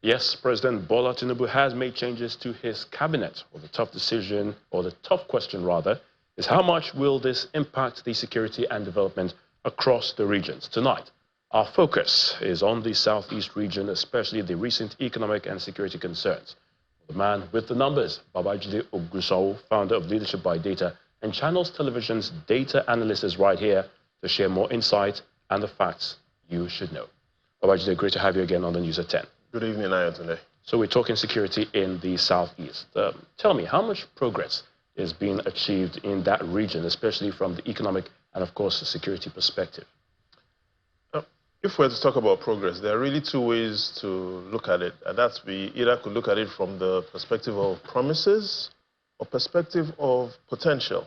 Yes, President Bola Tinubu has made changes to his cabinet. Well, the tough decision, or the tough question rather, is how much will this impact the security and development across the regions? Tonight, our focus is on the southeast region, especially the recent economic and security concerns. The man with the numbers, Babajide Ogusau, founder of Leadership by Data and Channels Television's data analyst, is right here to share more insight and the facts you should know. Babajide, great to have you again on the News at 10. Good evening, Ayotunde. So we're talking security in the southeast. Tell me, how much progress is being achieved in that region, especially from the economic and, of course, the security perspective? If we're to talk about progress, there are really two ways to look at it. And that's we either could look at it from the perspective of promises or perspective of potential.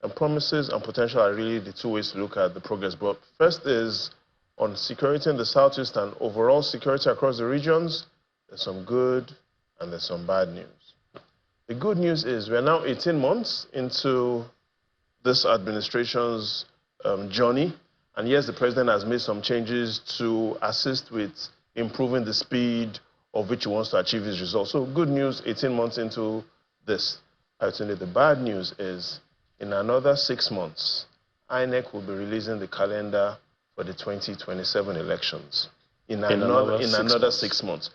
And promises and potential are really the two ways to look at the progress. But first is on security in the southeast and overall security across the regions. There's some good and there's some bad news. The good news is we're now 18 months into this administration's journey. And yes, the president has made some changes to assist with improving the speed of which he wants to achieve his results. So good news, 18 months into this. Actually, the bad news is in another 6 months, INEC will be releasing the calendar for the 2027 elections. In another 6 months.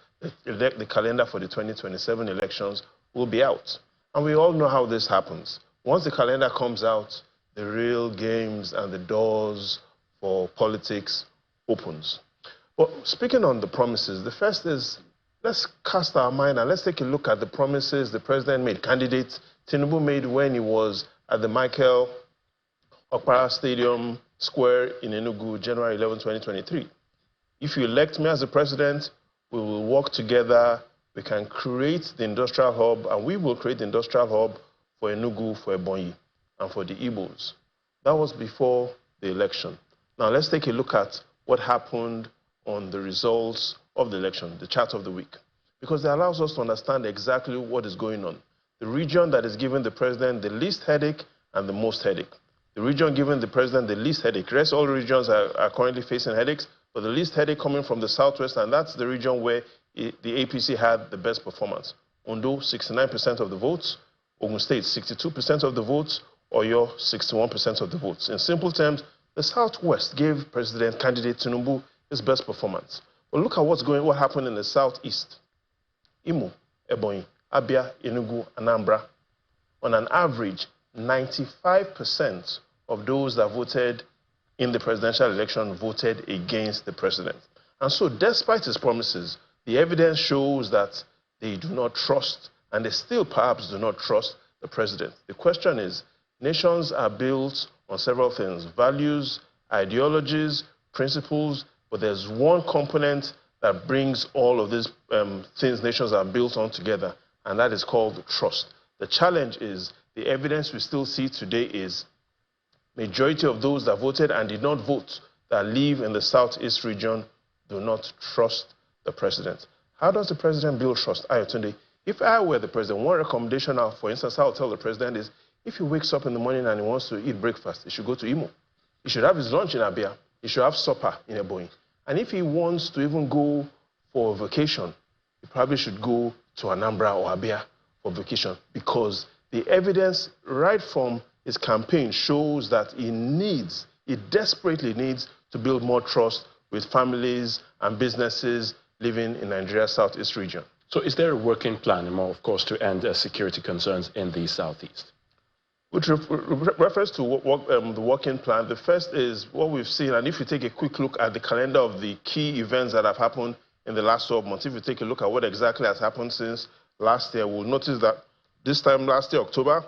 The calendar for the 2027 elections will be out. And we all know how this happens. Once the calendar comes out, the real games and the doors for politics opens. But speaking on the promises, the first is, let's cast our mind and let's take a look at the promises the president made, candidates Tinubu made when he was at the Michael Okpara Stadium Square in Enugu, January 11, 2023. If you elect me as the president, we will work together, we can create the industrial hub, and we will create the industrial hub for Enugu, for Ebonyi, and for the Igbos. That was before the election. Now let's take a look at what happened on the results of the election, the chart of the week, because it allows us to understand exactly what is going on. The region that is giving the president the least headache and the most headache. The region giving the president the least headache. Rest all regions are currently facing headaches, but the least headache coming from the southwest, and that's the region where the APC had the best performance. Ondo, 69% of the votes. Ogun State, 62% of the votes. Oyo, 61% of the votes. In simple terms, the southwest gave President candidate Tinubu his best performance. But look at what happened in the southeast. Imo, Ebonyi, Abia, Enugu, Anambra. On an average, 95% of those that voted in the presidential election voted against the president. And so, despite his promises, the evidence shows that they do not trust, and they still perhaps do not trust the president. The question is, nations are built on several things: values, ideologies, principles, but there's one component that brings all of these things nations are built on together, and that is called trust. The challenge is, the evidence we still see today is majority of those that voted and did not vote that live in the southeast region do not trust the president. How does the president build trust? Ayotunde, if I were the president, one recommendation now, for instance, I would tell the president is, if he wakes up in the morning and he wants to eat breakfast, he should go to Imo. He should have his lunch in Abia. He should have supper in Ebonyi. And if he wants to even go for a vacation, he probably should go to Anambra or Abia for vacation, because the evidence right from his campaign shows that he desperately needs to build more trust with families and businesses living in Nigeria's southeast region. So is there a working plan, of course, to end security concerns in the southeast? With reference to the working plan, the first is what we've seen, and if you take a quick look at the calendar of the key events that have happened in the last 12 months, if you take a look at what exactly has happened since last year, we'll notice that this time last year, October,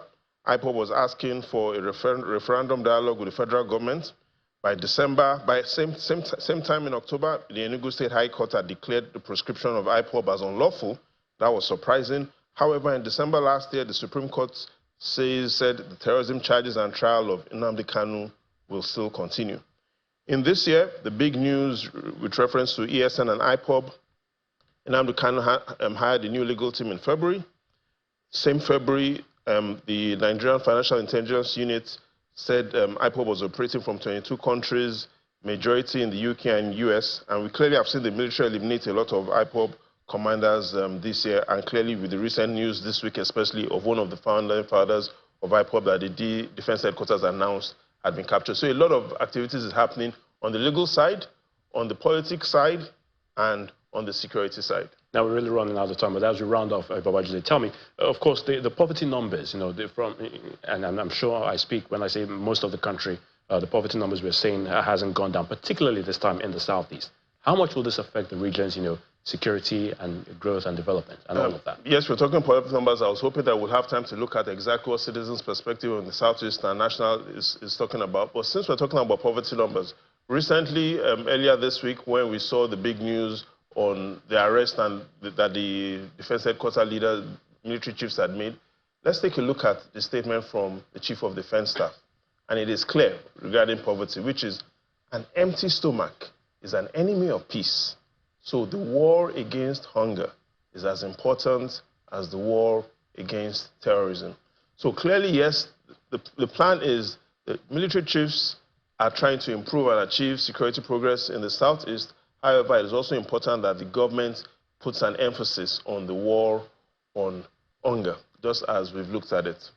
IPOB was asking for a referendum dialogue with the federal government. By December, same time in October, the Enugu State High Court had declared the proscription of IPOB as unlawful. That was surprising. However, in December last year, the Supreme Court said the terrorism charges and trial of Nnamdi Kanu will still continue. In this year, the big news with reference to ESN and IPOB, Nnamdi Kanu hired a new legal team in February. Same February, the Nigerian Financial Intelligence Unit said IPOB was operating from 22 countries, majority in the UK and US, and we clearly have seen the military eliminate a lot of IPOB commanders this year, and clearly with the recent news this week, especially of one of the founding fathers of IPOB that the defense headquarters announced had been captured. So a lot of activities is happening on the legal side, on the politics side, and on the security side. Now we're really running out of time, but as we round off, Babajide, tell me, of course, the poverty numbers, you know, and I'm sure I speak when I say most of the country, the poverty numbers we're seeing hasn't gone down, particularly this time in the southeast. How much will this affect the region's, you know, security and growth and development and all of that? Yes, we're talking poverty numbers. I was hoping that we'll have time to look at exactly what citizens' perspective on the southeast and national is talking about. But since we're talking about poverty numbers, recently, earlier this week, when we saw the big news on the arrest and that the defense headquarters leader, military chiefs had made, let's take a look at the statement from the chief of defense staff. And it is clear regarding poverty, which is an empty stomach is an enemy of peace. So the war against hunger is as important as the war against terrorism. So clearly, yes, the plan is the military chiefs are trying to improve and achieve security progress in the southeast. However, it is also important that the government puts an emphasis on the war on hunger, just as we've looked at it.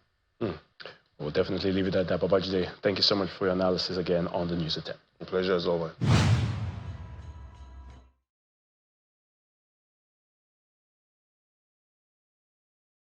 We'll definitely leave it at that. Babajide, thank you so much for your analysis again on the News at 10. A pleasure as always.